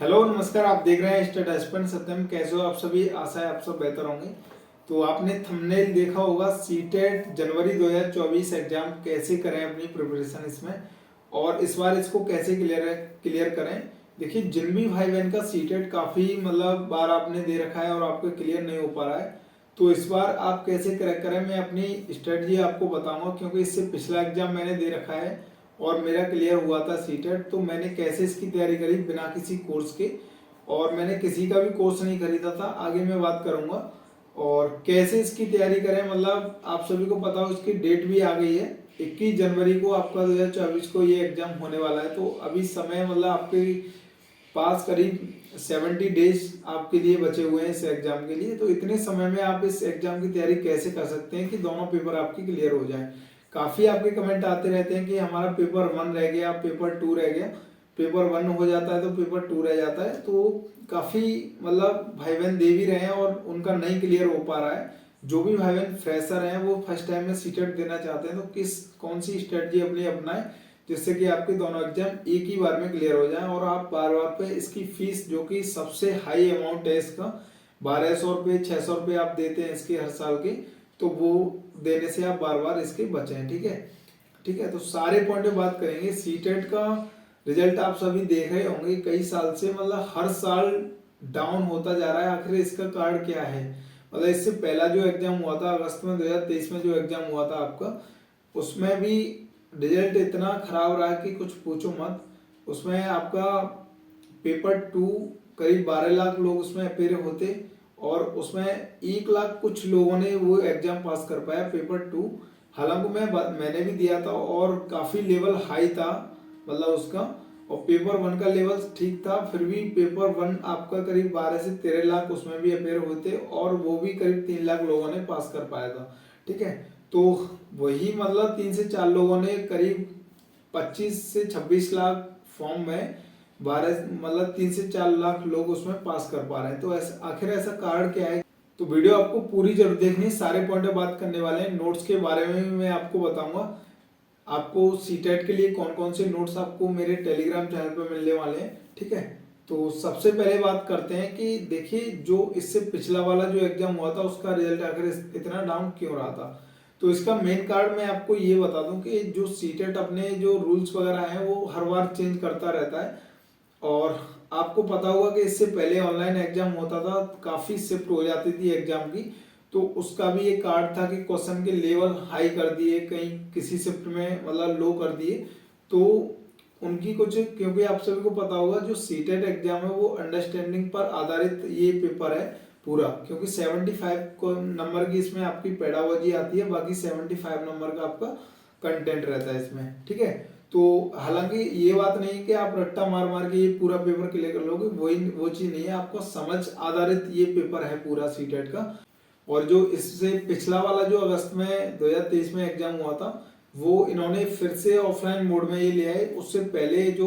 Hello नमस्कार। आप देख रहे हैं स्टेटमेंट सत्यम। कैसे हो आप सभी? आशा है आप सब बेहतर होंगे। तो आपने थंबनेल देखा होगा, सीटेट जनवरी 2024 एग्जाम कैसे करें अपनी प्रिपरेशन इसमें, और इस बार इसको कैसे क्लियर करें। देखिए, जिन भी भाई बहन का सीटेट काफ़ी मतलब बार आपने दे रखा है और आपको क्लियर नहीं हो पा रहा है, तो इस बार आप कैसे क्रैक करें मैं अपनी स्ट्रेटजी आपको बताऊंगा। क्योंकि इससे पिछला एग्जाम मैंने दे रखा है और मेरा क्लियर हुआ था सीटेट। तो मैंने कैसे इसकी तैयारी करी बिना किसी कोर्स के, और मैंने किसी का भी कोर्स नहीं खरीदा था, आगे मैं बात करूंगा। और कैसे इसकी तैयारी करें, मतलब आप सभी को पता हो इसकी डेट भी आ गई है। 21 जनवरी को आपका 2024 को ये एग्जाम होने वाला है। तो अभी समय मतलब आपके पास करीब 70 डेज आपके लिए बचे हुए हैं इस एग्जाम के लिए। तो इतने समय में आप इस एग्जाम की तैयारी कैसे कर सकते हैं कि दोनों पेपर आपके क्लियर हो जाए। काफी आपके कमेंट आते रहते हैं कि हमारा पेपर 1 रह गया, पेपर 2 रह गया। पेपर 1 हो जाता है तो पेपर 2 रह जाता है। तो काफी मतलब भाई बहन दे भी रहे हैं और उनका नहीं क्लियर हो पा रहा है। जो भी भाई बहन फ्रेशर हैं वो फर्स्ट टाइम में सीटेट देना चाहते हैं, तो कौन सी स्ट्रेटजी अपनी अपनाएं जिससे कि आपके दोनों एग्जाम एक ही बार में क्लियर हो जाएं और आप बार बार पे इसकी फीस, जो कि सबसे हाई अमाउंट है इसका, 1200 रुपये 600 रुपये आप देते हैं इसके हर साल के, तो वो देने से आप बार बार इसके बचें। ठीक है, ठीक है। तो सारे पॉइंट पे बात करेंगे। सीटेट का रिजल्ट आप सभी देख रहे होंगे, कई साल से मतलब हर साल डाउन होता जा रहा है। आखिर इसका कारण क्या है? मतलब इससे पहला जो एग्जाम हुआ था अगस्त में 2023 में, जो एग्जाम हुआ था आपका, उसमें भी रिजल्ट इतना खराब रहा कि कुछ पूछो मत। उसमें आपका पेपर 2 करीब 12 लाख लोग उसमें अपेयर होते, और उसमें 1 लाख कुछ लोगों ने वो एग्जाम पास कर पाया पेपर 2। हालांकि मैंने भी दिया था और काफ़ी लेवल हाई था मतलब उसका, और पेपर 1 का लेवल ठीक था। फिर भी पेपर 1 आपका करीब 12 से 13 लाख उसमें भी अपेयर होते, और वो भी करीब 3 लाख लोगों ने पास कर पाया था। ठीक है, तो वही मतलब 3 से 4 लोगों ने करीब 25 से 26 लाख फॉर्म में 12 मतलब 3 से 4 लाख लोग उसमें पास कर पा रहे हैं। तो ऐसा आखिर ऐसा कारण क्या है? तो वीडियो आपको पूरी जरूर देखनी है, सारे पॉइंट पे बात करने वाले हैं। नोट्स के बारे में भी मैं आपको बताऊंगा। आपको सीटेट के लिए कौन कौन से नोट्स आपको मेरे टेलीग्राम चैनल पे मिलने वाले हैं। ठीक है, तो सबसे पहले बात करते हैं कि देखिए, जो इससे पिछला वाला जो एग्जाम हुआ था उसका रिजल्ट आखिर इतना डाउन क्यों रहा था। तो इसका मेन कारण मैं आपको ये बता दूं कि जो सीटेट अपने जो रूल्स वगैरह हैं वो हर बार चेंज करता रहता है। और आपको पता होगा कि इससे पहले ऑनलाइन एग्जाम होता था, काफी शिफ्ट हो जाती थी एग्जाम की। तो उसका भी एक कार्ड था कि क्वेश्चन के लेवल हाई कर दिए, कहीं किसी शिफ्ट में मतलब लो कर दिए। तो उनकी कुछ, क्योंकि आप सभी को पता होगा जो सीटेट एग्जाम है वो अंडरस्टैंडिंग पर आधारित ये पेपर है पूरा। क्योंकि 75 नंबर की इसमें आपकी पेडागोजी आती है, बाकी 75 नंबर का आपका कंटेंट रहता है इसमें। ठीक है, तो हालांकि ये बात नहीं है कि आप रट्टा मार मार के ये पूरा पेपर क्लियर कर लोगे, वो चीज नहीं है। आपको समझ आधारित ये पेपर है पूरा सीटेट का। और जो इससे पिछला वाला जो अगस्त में 2023 में एग्जाम हुआ था, वो इन्होंने फिर से ऑफलाइन मोड में ये लिया है। उससे पहले जो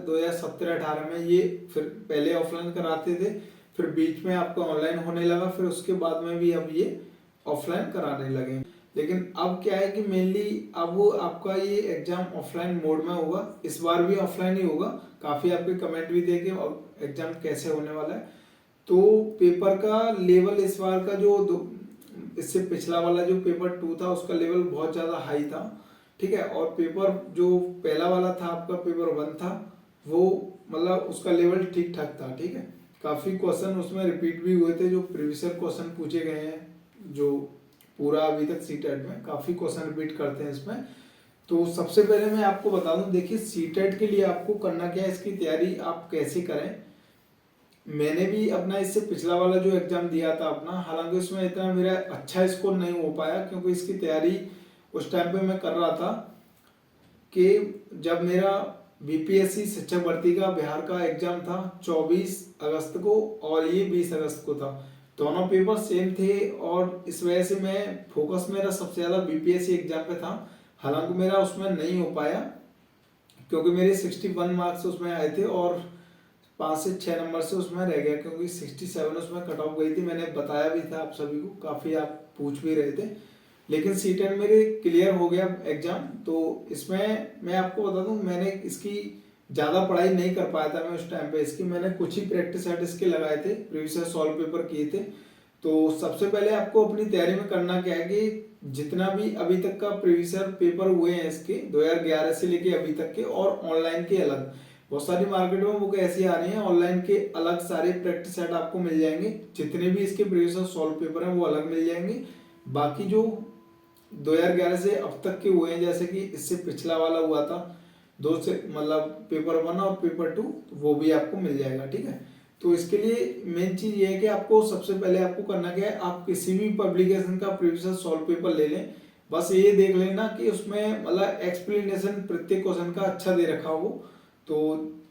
2017-18 में ये फिर पहले ऑफलाइन कराते थे, फिर बीच में आपका ऑनलाइन होने लगा, फिर उसके बाद में भी अब ये ऑफलाइन कराने लगे। लेकिन अब क्या है कि मेनली अब वो आपका ये एग्जाम ऑफलाइन मोड में होगा। इस बार भी ऑफलाइन ही होगा। काफी आपके कमेंट भी देखे एग्जाम कैसे होने वाला है। तो पेपर का लेवल इस बार का जो इससे पिछला वाला जो पेपर 2 था उसका लेवल बहुत ज़्यादा हाई था। ठीक है, और पेपर जो पहला वाला था आपका पेपर 1 था, वो मतलब उसका लेवल ठीक ठाक था। ठीक है, काफ़ी क्वेश्चन उसमें रिपीट भी हुए थे, जो प्रीवियस क्वेश्चन पूछे गए हैं जो पूरा अभी तक सीटेट में काफ़ी क्वेश्चन रिपीट करते हैं इसमें। तो सबसे पहले मैं आपको बता दूं, देखिए सीटेट के लिए आपको करना क्या है, इसकी तैयारी आप कैसे करें। मैंने भी अपना इससे पिछला वाला जो एग्जाम दिया था अपना, हालांकि उसमें इतना मेरा अच्छा स्कोर नहीं हो पाया, क्योंकि इसकी तैयारी उस टाइम पे मैं कर रहा था कि जब मेरा बीपीएससी शिक्षक भर्ती का बिहार का एग्जाम था 24 अगस्त को, और ये 20 अगस्त को था। दोनों पेपर सेम थे, और इस वजह से मैं फोकस मेरा सबसे ज़्यादा बीपीएससी एग्जाम पे था। हालांकि मेरा उसमें नहीं हो पाया, क्योंकि मेरे 61 मार्क्स उसमें आए थे, और 5 से 6 नंबर से उसमें रह गया, क्योंकि 67 उसमें कट ऑफ गई थी। मैंने बताया भी था आप सभी को, काफ़ी आप पूछ भी रहे थे। लेकिन सीटेट मेरे क्लियर हो गया एग्जाम। तो इसमें मैं आपको बता दूं, मैंने इसकी ज़्यादा पढ़ाई नहीं कर पाया था मैं उस टाइम पे इसकी, मैंने कुछ ही प्रैक्टिस सेट इसके लगाए थे, प्रीवियस ईयर सॉल्व पेपर किए थे। तो सबसे पहले आपको अपनी तैयारी में करना क्या है कि जितना भी अभी तक का प्रीवियस ईयर पेपर हुए हैं इसके 2011 से लेके अभी तक के, और ऑनलाइन के अलग, बहुत सारी मार्केट में बुक ऐसी आ रही हैं, ऑनलाइन के अलग सारे प्रैक्टिस सेट आपको मिल जाएंगे। जितने भी इसके प्रीवियस ईयर सॉल्व पेपर हैं वो अलग मिल जाएंगे। बाकी जो 2011 से अब तक के हुए हैं, जैसे कि इससे पिछला वाला हुआ था दो से, मतलब पेपर 1 और पेपर 2, वो भी आपको मिल जाएगा। ठीक है, तो इसके लिए मेन चीज ये है कि आपको सबसे पहले आपको करना क्या है, आप किसी भी पब्लिकेशन का प्रीवियस सॉल्व पेपर ले लें। बस ये देख लेना कि उसमें मतलब एक्सप्लेनेशन प्रत्येक क्वेश्चन का अच्छा दे रखा हो। तो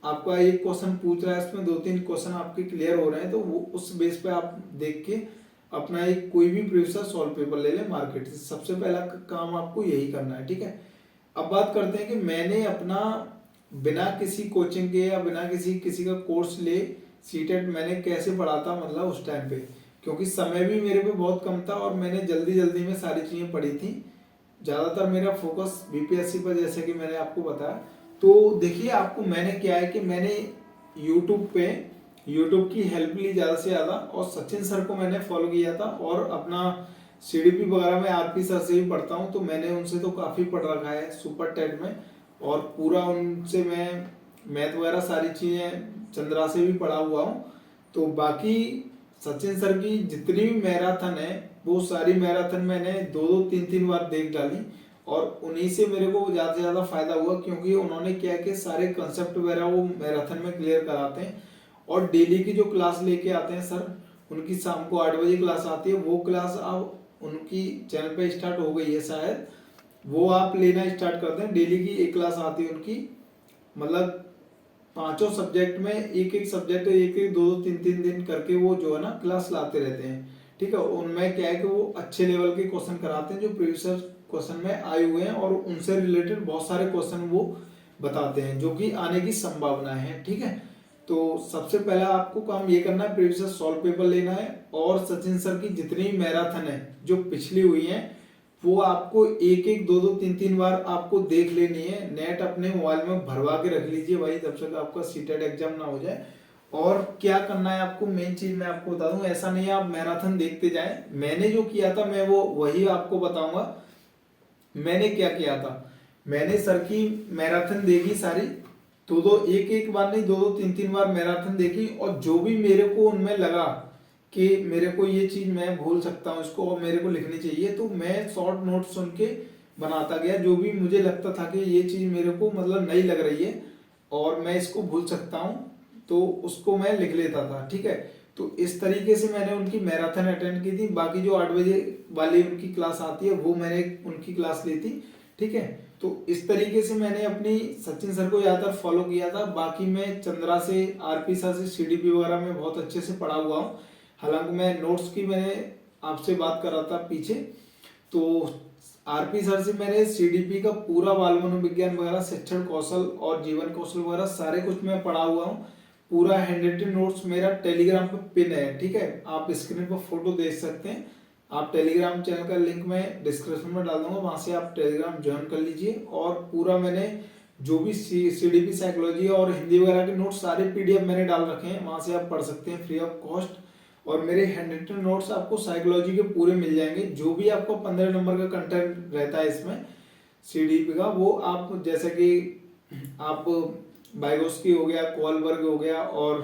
आपका एक क्वेश्चन पूछ रहा है, उसमें 2-3 क्वेश्चन आपके क्लियर हो रहे हैं, तो वो उस बेस पे आप देख के अपना एक कोई भी प्रीवियस सॉल्व पेपर ले लें मार्केट से। सबसे पहला काम आपको यही करना है। ठीक है, अब बात करते हैं कि मैंने अपना बिना किसी कोचिंग के या बिना किसी का कोर्स ले सीटेट मैंने कैसे पढ़ा था, मतलब उस टाइम पे, क्योंकि समय भी मेरे पे बहुत कम था और मैंने जल्दी जल्दी में सारी चीज़ें पढ़ी थी। ज़्यादातर मेरा फोकस बीपीएससी पर, जैसे कि मैंने आपको बताया। तो देखिए, आपको मैंने क्या है कि मैंने यूट्यूब की हेल्प ली ज़्यादा से ज़्यादा, और सचिन सर को मैंने फॉलो किया था, और अपना सीडीपी वगैरह में आरपी सर से भी पढ़ता हूँ, तो मैंने उनसे तो काफ़ी पढ़ रखा है सुपर टेट में, और पूरा उनसे मैं मैथ वगैरह सारी चीज़ें चंद्रा से भी पढ़ा हुआ हूँ। तो बाकी सचिन सर की जितनी भी मैराथन है वो सारी मैराथन मैंने 2-2, 3-3 बार देख डाली, और उन्हीं से मेरे को ज़्यादा से ज़्यादा फायदा हुआ, क्योंकि उन्होंने क्या है कि सारे कंसेप्ट वगैरह वो मैराथन में क्लियर कराते हैं। और डेली की जो क्लास लेके आते हैं सर, उनकी शाम को 8 बजे क्लास आती है, वो क्लास अब उनकी चैनल पे स्टार्ट हो गई है शायद, वो आप लेना स्टार्ट करते हैं। डेली की एक क्लास आती है उनकी, मतलब 5 सब्जेक्ट में एक एक सब्जेक्ट 1-1, 2-2, 3-3 दिन करके वो जो है ना क्लास लाते रहते हैं। ठीक है, उनमें क्या है कि वो अच्छे लेवल के क्वेश्चन कराते हैं जो प्रीवियस क्वेश्चन में आए हुए हैं, और उनसे रिलेटेड बहुत सारे क्वेश्चन वो बताते हैं जो कि आने की संभावना है। ठीक है, तो सबसे पहला आपको काम ये करना है, प्रीवियस सॉल्व पेपर लेना है, और सचिन सर की जितनी मैराथन है जो पिछली हुई है वो आपको 1-1, 2-2, 3-3 बार आपको देख लेनी है। नेट अपने मोबाइल में भरवा के रख लीजिए भाई, तब तक आपका सीटेट एग्जाम ना हो जाए। और क्या करना है आपको, मेन चीज मैं आपको बता दूं, ऐसा नहीं है आप मैराथन देखते जाएं। मैंने जो किया था मैं वो वही आपको बताऊंगा। मैंने क्या किया था, मैंने सर की मैराथन देखी सारी, 1-1 बार नहीं, 2-2, 3-3 बार मैराथन देखी, और जो भी मेरे को उनमें लगा कि मेरे को ये चीज मैं भूल सकता हूँ इसको और मेरे को लिखनी चाहिए, तो मैं शॉर्ट नोट सुन के बनाता गया। जो भी मुझे लगता था कि ये चीज मेरे को मतलब नहीं लग रही है और मैं इसको भूल सकता हूँ, तो उसको मैं लिख लेता था। ठीक है, तो इस तरीके से मैंने उनकी मैराथन अटेंड की थी। बाकी जो 8 बजे वाली उनकी क्लास आती है वो मैंने उनकी क्लास ली थी। ठीक है, तो इस तरीके से मैंने अपनी सचिन सर को ज्यादातर फॉलो किया था। बाकी मैं चंद्रा से, आरपी सर से, सीडीपी वगैरह में बहुत अच्छे से पढ़ा हुआ हूँ। हालांकि मैं नोट्स की मैंने आपसे बात कर रहा था पीछे, तो आरपी सर से मैंने सीडीपी का पूरा बाल मनोविज्ञान वगैरह, शिक्षण कौशल और जीवन कौशल वगैरह सारे कुछ मैं पढ़ा हुआ हूँ। पूरा हैंड रिटन नोट्स मेरा टेलीग्राम पे पिन है। ठीक है, आप स्क्रीन पर फोटो देख सकते हैं। आप टेलीग्राम चैनल का लिंक मैं डिस्क्रिप्शन में डाल दूंगा, वहां से आप टेलीग्राम ज्वाइन कर लीजिए। और पूरा मैंने जो भी सीडीपी साइकोलॉजी और हिंदी वगैरह के नोट्स सारे पीडीएफ मैंने डाल रखे हैं, वहां से आप पढ़ सकते हैं फ्री ऑफ कॉस्ट। और मेरे हैंड रिटन नोट्स आपको साइकोलॉजी के पूरे मिल जाएंगे। जो भी आपको 15 नंबर का कंटेंट रहता है इसमें सीडीपी का, वो आप जैसे कि आप बाइगोस्की हो गया, कोलबर्ग हो गया और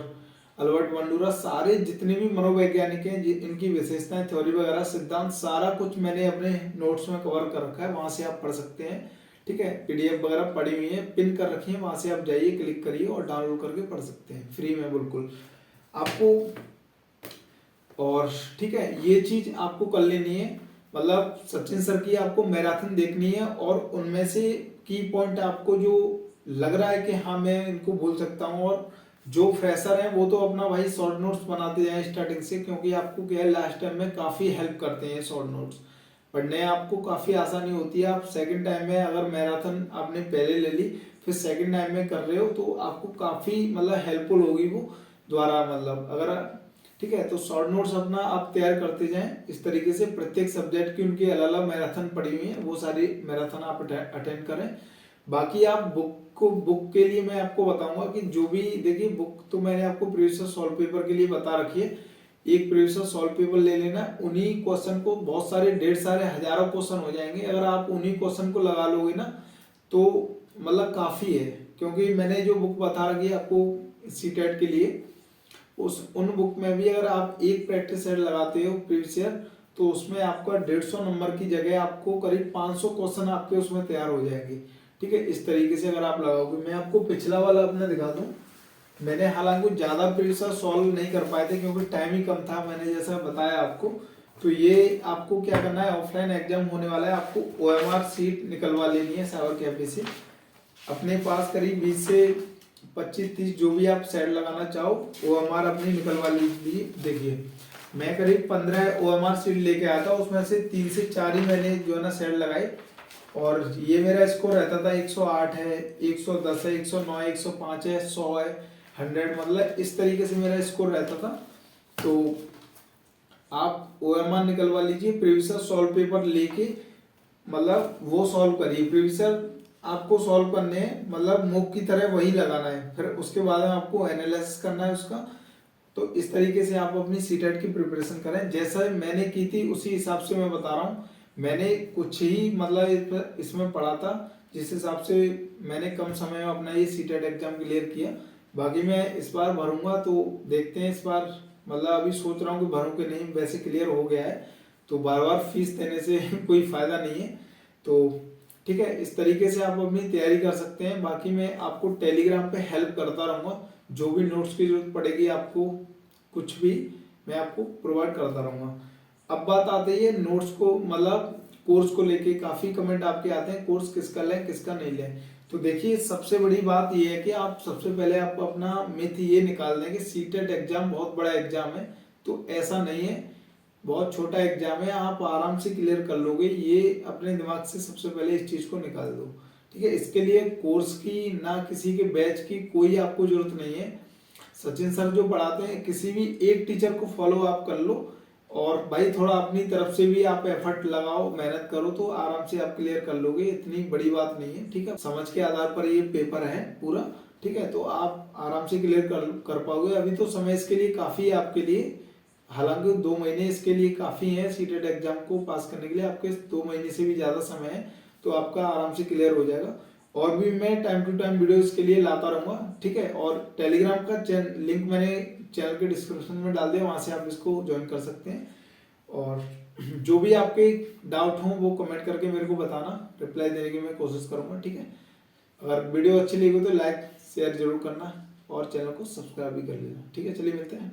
अल्बर्ट बंडूरा, सारे जितने भी मनोवैज्ञानिक हैं इनकी विशेषताएं, थ्योरी वगैरह, सिद्धांत, सारा कुछ मैंने अपने नोट्स में कवर कर रखा है, वहां से आप पढ़ सकते हैं। ठीक है, पीडीएफ वगैरह पड़ी हुई है, पिन कर रखी है, वहां से आप जाइए, क्लिक करिए और डाउनलोड करके पढ़ सकते हैं फ्री में बिल्कुल आपको। और ठीक है, ये चीज आपको कर लेनी है, मतलब सचिन सर की आपको मैराथन देखनी है, और उनमें से की पॉइंट आपको जो लग रहा है कि हाँ मैं इनको भूल सकता हूँ, और जो फ्रेशर है वो तो अपना भाई शॉर्ट नोट्स बनाते जाए स्टार्टिंग से, क्योंकि आपको क्या है लास्ट टाइम में काफी हेल्प करते हैं शॉर्ट नोट्स पढ़ने, आपको काफी आसानी होती है। आप सेकंड टाइम में अगर मैराथन आपने पहले ले ली फिर सेकंड टाइम में कर रहे हो तो आपको काफी मतलब हेल्पफुल होगी वो द्वारा, मतलब अगर ठीक है। तो शॉर्ट नोट्स अपना आप तैयार करते जाएं इस तरीके से। प्रत्येक सब्जेक्ट की उनकी अलग अलग मैराथन पड़ी हुई है, वो सारी मैराथन आप अटेंड करें। बाकी आप बुक के लिए मैं आपको बताऊंगा कि जो भी देखिए, बुक तो मैंने आपको प्रीवियस सॉल्व पेपर के लिए बता रखी है। एक प्रीवियस सॉल्व पेपर ले लेना, उन्हीं क्वेश्चन को, बहुत सारे ढेर सारे हजारों क्वेश्चन हो जाएंगे, अगर आप उन्हीं क्वेश्चन को लगा लोगे ना तो मतलब काफी है। क्योंकि मैंने जो बुक बता रखी है आपको सीटेट के लिए, उन बुक में भी अगर आप एक प्रैक्टिस सेट लगाते हो प्रीवियस ईयर, तो उसमें आपका 150 नंबर की जगह आपको करीब 500 क्वेश्चन आपके उसमें तैयार हो जाएंगे। ठीक है, इस तरीके से अगर आप लगाओगे। मैं आपको पिछला वाला अपना दिखा दूं। मैंने हालांकि ज्यादा प्रीवियस सॉल्व नहीं कर पाए थे क्योंकि टाइम ही कम था, मैंने जैसा बताया आपको। तो ये आपको क्या करना है, ऑफलाइन एग्जाम होने वाला है, आपको OMR सीट निकलवा लेनी है साइबर कैफे से। अपने पास करीब 20 से 25-30 जो भी आप सेट लगाना चाहो OMR अपनी निकलवा लीजिए। देखिए, मैं करीब 15 OMR सीट लेके आया था, उसमें से 3 से 4 ही मैंने जो है ना सेट लगाए। और ये मेरा स्कोर रहता था 108 है, 110 है, 109 है, 105 है, 100 है, 100, मतलब इस तरीके से मेरा स्कोर रहता था। तो आप OMR निकलवा लीजिए, प्रीवियस सॉल्व पेपर लेके मतलब वो सॉल्व करिए। प्रीवियस आपको सॉल्व करने हैं, मतलब मूक की तरह वही लगाना है, फिर उसके बाद में आपको एनालिसिस करना है उसका। तो इस तरीके से आप अपनी सीटेट की प्रिपरेशन करें, जैसा मैंने की थी उसी हिसाब से मैं बता रहा हूँ। मैंने कुछ ही मतलब इसमें पढ़ा था, जिस हिसाब से मैंने कम समय में अपना ये सीटेट एग्जाम क्लियर किया। बाकी मैं इस बार भरूंगा, तो देखते हैं इस बार, मतलब अभी सोच रहा हूँ कि भरूं कि नहीं, वैसे क्लियर हो गया है तो बार बार फीस देने से कोई फायदा नहीं है। तो ठीक है, इस तरीके से आप अपनी तैयारी कर सकते हैं। बाकी मैं आपको टेलीग्राम पे हेल्प करता रहूँगा, जो भी नोट्स की जरूरत पड़ेगी आपको, कुछ भी मैं आपको प्रोवाइड करता रहूँगा। अब बात आती है नोट्स को, मतलब कोर्स को लेके काफ़ी कमेंट आपके आते हैं, कोर्स किसका लें किसका नहीं लें। तो देखिए, सबसे बड़ी बात ये है कि आप सबसे पहले आप अपना मिथ ये निकाल दें कि सीटेट एग्जाम बहुत बड़ा एग्जाम है। तो ऐसा नहीं है, बहुत छोटा एग्जाम है, आप आराम से क्लियर कर लोगे। ये अपने दिमाग से सबसे पहले इस चीज को निकाल दो। ठीक है, इसके लिए कोर्स की ना किसी के बैच की कोई आपको जरूरत नहीं है। सचिन सर जो पढ़ाते हैं, किसी भी एक टीचर को फॉलो आप कर लो, और भाई थोड़ा अपनी तरफ से भी आप एफर्ट लगाओ, मेहनत करो, तो आराम से आप क्लियर कर लोगे। इतनी बड़ी बात नहीं है। ठीक है, समझ के आधार पर ये पेपर है पूरा। ठीक है, तो आप आराम से क्लियर कर पाओगे। अभी तो समय इसके लिए काफी है आपके लिए, हालांकि 2 महीने इसके लिए काफी है सीटेट एग्जाम को पास करने के लिए, आपके 2 महीने से भी ज्यादा समय है, तो आपका आराम से क्लियर हो जाएगा। और भी मैं टाइम टू टाइम वीडियो इसके लिए लाता रहूंगा। ठीक है, और टेलीग्राम का लिंक मैंने चैनल के डिस्क्रिप्शन में डाल दिया, वहां से आप इसको ज्वाइन कर सकते हैं। और जो भी आपके डाउट हो वो कमेंट करके मेरे को बताना, रिप्लाई देने की मैं कोशिश करूंगा। ठीक है, अगर वीडियो अच्छी लगी तो लाइक शेयर जरूर करना, और चैनल को सब्सक्राइब भी कर लेना। ठीक है, चलिए मिलते हैं।